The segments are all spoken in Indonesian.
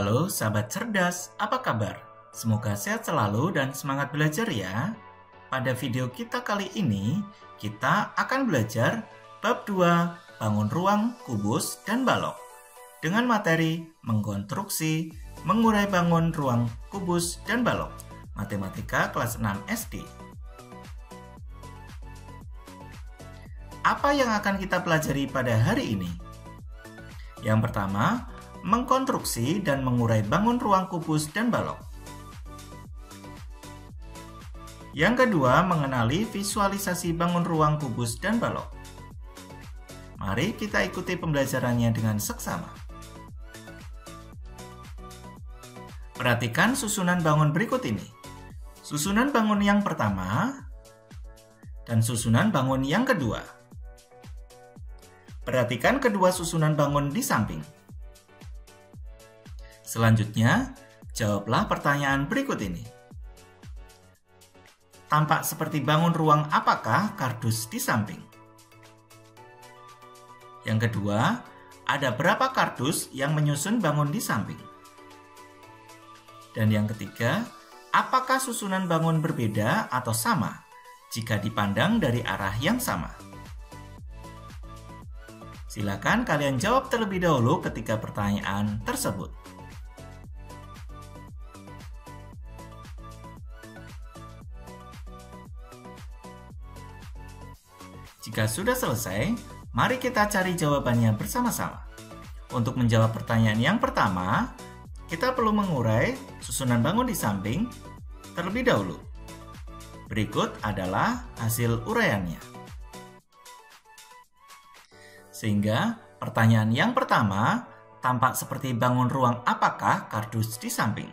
Halo sahabat cerdas, apa kabar? Semoga sehat selalu dan semangat belajar ya. Pada video kita kali ini, kita akan belajar bab 2, bangun ruang, kubus, dan balok. Dengan materi mengkonstruksi, mengurai bangun ruang, kubus, dan balok. Matematika kelas 6 SD. Apa yang akan kita pelajari pada hari ini? Yang pertama, mengkonstruksi dan mengurai bangun ruang kubus dan balok. Yang kedua, mengenali visualisasi bangun ruang kubus dan balok. Mari kita ikuti pembelajarannya dengan seksama. Perhatikan susunan bangun berikut ini. Susunan bangun yang pertama dan susunan bangun yang kedua. Perhatikan kedua susunan bangun di samping. Selanjutnya, jawablah pertanyaan berikut ini. Tampak seperti bangun ruang apakah kardus di samping? Yang kedua, ada berapa kardus yang menyusun bangun di samping? Dan yang ketiga, apakah susunan bangun berbeda atau sama jika dipandang dari arah yang sama? Silakan kalian jawab terlebih dahulu ketika pertanyaan tersebut. Jika sudah selesai, mari kita cari jawabannya bersama-sama. Untuk menjawab pertanyaan yang pertama, kita perlu mengurai susunan bangun di samping terlebih dahulu. Berikut adalah hasil uraiannya. Sehingga pertanyaan yang pertama tampak seperti bangun ruang apakah kardus di samping?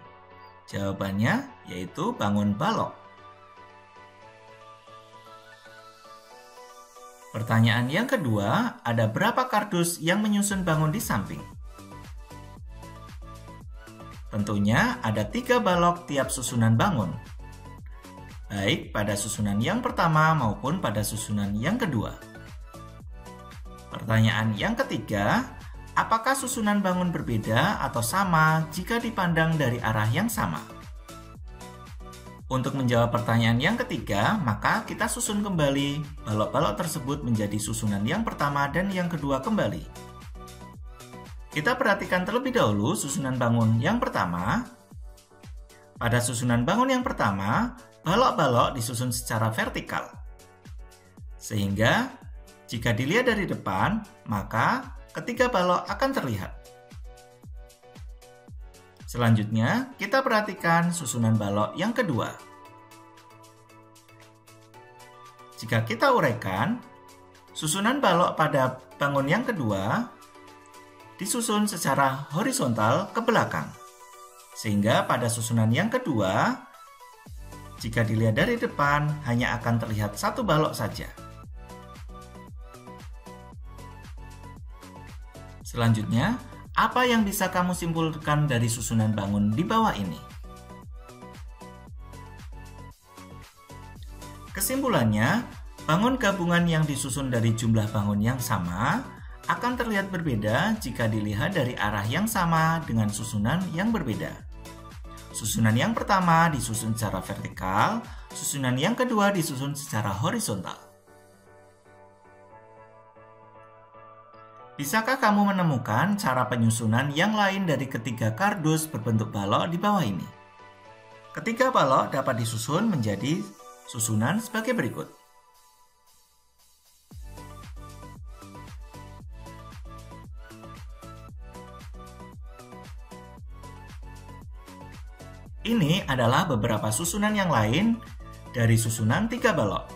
Jawabannya yaitu bangun balok. Pertanyaan yang kedua, ada berapa kardus yang menyusun bangun di samping? Tentunya ada 3 balok tiap susunan bangun, baik pada susunan yang pertama maupun pada susunan yang kedua. Pertanyaan yang ketiga, apakah susunan bangun berbeda atau sama jika dipandang dari arah yang sama? Untuk menjawab pertanyaan yang ketiga, maka kita susun kembali balok-balok tersebut menjadi susunan yang pertama dan yang kedua kembali. Kita perhatikan terlebih dahulu susunan bangun yang pertama. Pada susunan bangun yang pertama, balok-balok disusun secara vertikal. Sehingga, jika dilihat dari depan, maka ketiga balok akan terlihat. Selanjutnya, kita perhatikan susunan balok yang kedua. Jika kita uraikan, susunan balok pada bangun yang kedua disusun secara horizontal ke belakang. Sehingga pada susunan yang kedua, jika dilihat dari depan, hanya akan terlihat satu balok saja. Selanjutnya, apa yang bisa kamu simpulkan dari susunan bangun di bawah ini? Kesimpulannya, bangun gabungan yang disusun dari jumlah bangun yang sama akan terlihat berbeda jika dilihat dari arah yang sama dengan susunan yang berbeda. Susunan yang pertama disusun secara vertikal, susunan yang kedua disusun secara horizontal. Bisakah kamu menemukan cara penyusunan yang lain dari ketiga kardus berbentuk balok di bawah ini? Ketiga balok dapat disusun menjadi susunan sebagai berikut. Ini adalah beberapa susunan yang lain dari susunan 3 balok.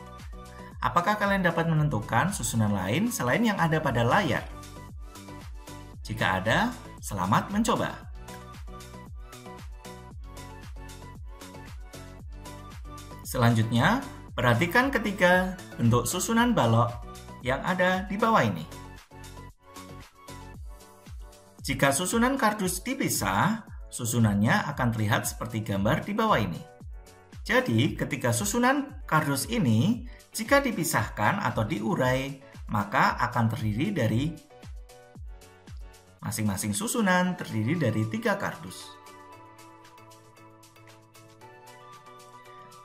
Apakah kalian dapat menentukan susunan lain selain yang ada pada layar? Jika ada, selamat mencoba. Selanjutnya, perhatikan ketiga bentuk susunan balok yang ada di bawah ini. Jika susunan kardus dipisah, susunannya akan terlihat seperti gambar di bawah ini. Jadi, ketika susunan kardus ini, jika dipisahkan atau diurai, maka akan terdiri dari Masing-masing susunan terdiri dari 3 kardus.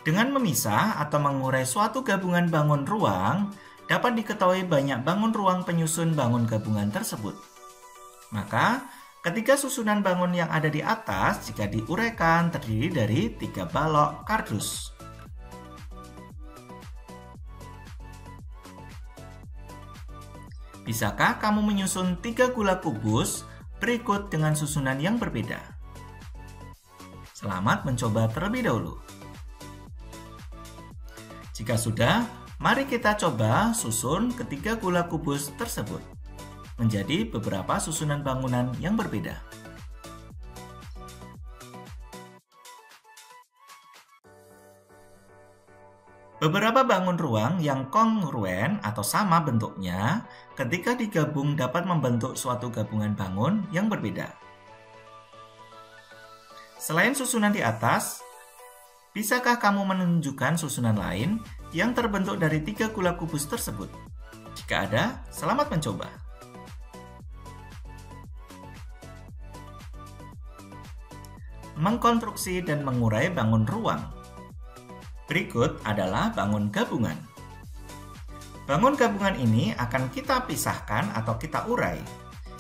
Dengan memisah atau mengurai suatu gabungan bangun ruang, dapat diketahui banyak bangun ruang penyusun bangun gabungan tersebut. Maka, ketiga susunan bangun yang ada di atas jika diuraikan terdiri dari 3 balok kardus. Bisakah kamu menyusun 3 gula kubus berikut dengan susunan yang berbeda? Selamat mencoba terlebih dahulu. Jika sudah, mari kita coba susun ketiga gula kubus tersebut menjadi beberapa susunan bangunan yang berbeda. Beberapa bangun ruang yang kongruen atau sama bentuknya ketika digabung dapat membentuk suatu gabungan bangun yang berbeda. Selain susunan di atas, bisakah kamu menunjukkan susunan lain yang terbentuk dari 3 gula kubus tersebut? Jika ada, selamat mencoba. Mengkonstruksi dan mengurai bangun ruang. Berikut adalah bangun gabungan. Bangun gabungan ini akan kita pisahkan atau kita urai.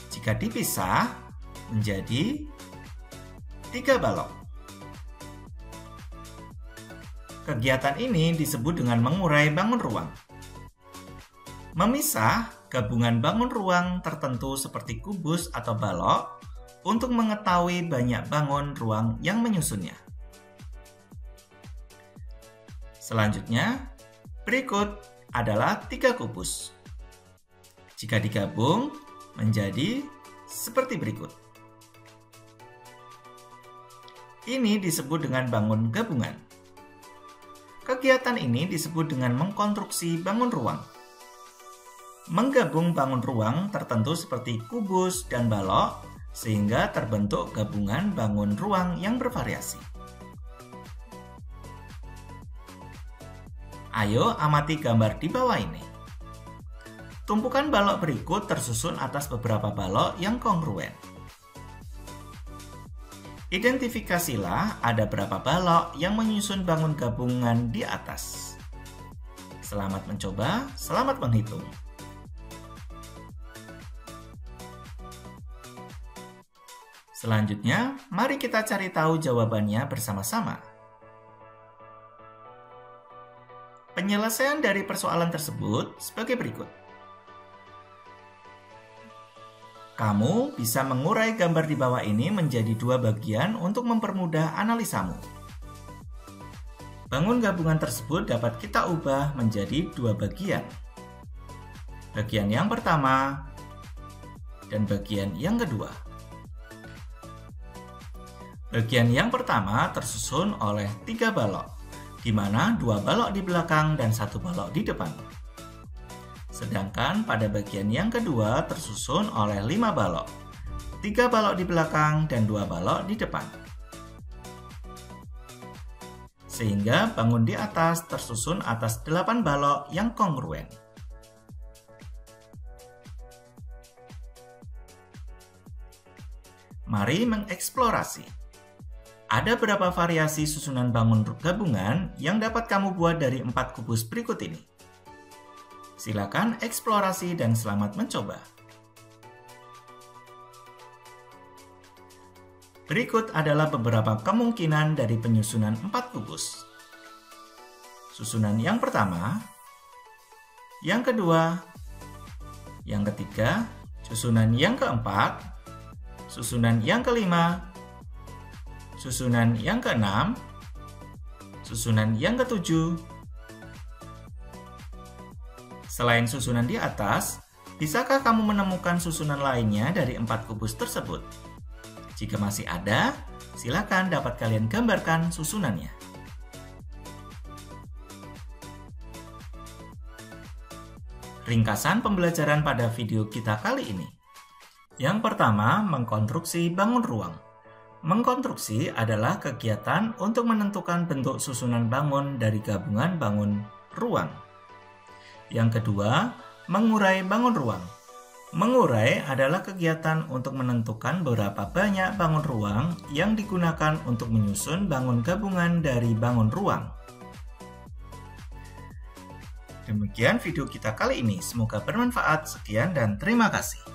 Jika dipisah menjadi 3 balok. Kegiatan ini disebut dengan mengurai bangun ruang. Memisah gabungan bangun ruang tertentu seperti kubus atau balok untuk mengetahui banyak bangun ruang yang menyusunnya. Selanjutnya, berikut adalah 3 kubus. Jika digabung menjadi seperti berikut. Ini disebut dengan bangun gabungan. Kegiatan ini disebut dengan mengkonstruksi bangun ruang. Menggabung bangun ruang tertentu seperti kubus dan balok sehingga terbentuk gabungan bangun ruang yang bervariasi. Ayo amati gambar di bawah ini. Tumpukan balok berikut tersusun atas beberapa balok yang kongruen. Identifikasilah ada berapa balok yang menyusun bangun gabungan di atas. Selamat mencoba, selamat menghitung. Selanjutnya, mari kita cari tahu jawabannya bersama-sama. Penyelesaian dari persoalan tersebut sebagai berikut. Kamu bisa mengurai gambar di bawah ini menjadi 2 bagian untuk mempermudah analisamu. Bangun gabungan tersebut dapat kita ubah menjadi 2 bagian. Bagian yang pertama dan bagian yang kedua. Bagian yang pertama tersusun oleh 3 balok, di mana 2 balok di belakang dan 1 balok di depan. Sedangkan pada bagian yang kedua tersusun oleh 5 balok, 3 balok di belakang dan 2 balok di depan. Sehingga bangun di atas tersusun atas 8 balok yang kongruen. Mari mengeksplorasi. Ada berapa variasi susunan bangun gabungan yang dapat kamu buat dari 4 kubus berikut ini? Silakan eksplorasi dan selamat mencoba. Berikut adalah beberapa kemungkinan dari penyusunan 4 kubus. Susunan yang pertama, yang kedua, yang ketiga, susunan yang keempat, susunan yang kelima, susunan yang keenam, susunan yang ketujuh. Selain susunan di atas, bisakah kamu menemukan susunan lainnya dari 4 kubus tersebut? Jika masih ada, silakan dapat kalian gambarkan susunannya. Ringkasan pembelajaran pada video kita kali ini. Yang pertama, mengkonstruksi bangun ruang. Mengkonstruksi adalah kegiatan untuk menentukan bentuk susunan bangun dari gabungan bangun ruang. Yang kedua, mengurai bangun ruang. Mengurai adalah kegiatan untuk menentukan berapa banyak bangun ruang yang digunakan untuk menyusun bangun gabungan dari bangun ruang. Demikian video kita kali ini, semoga bermanfaat. Sekian dan terima kasih.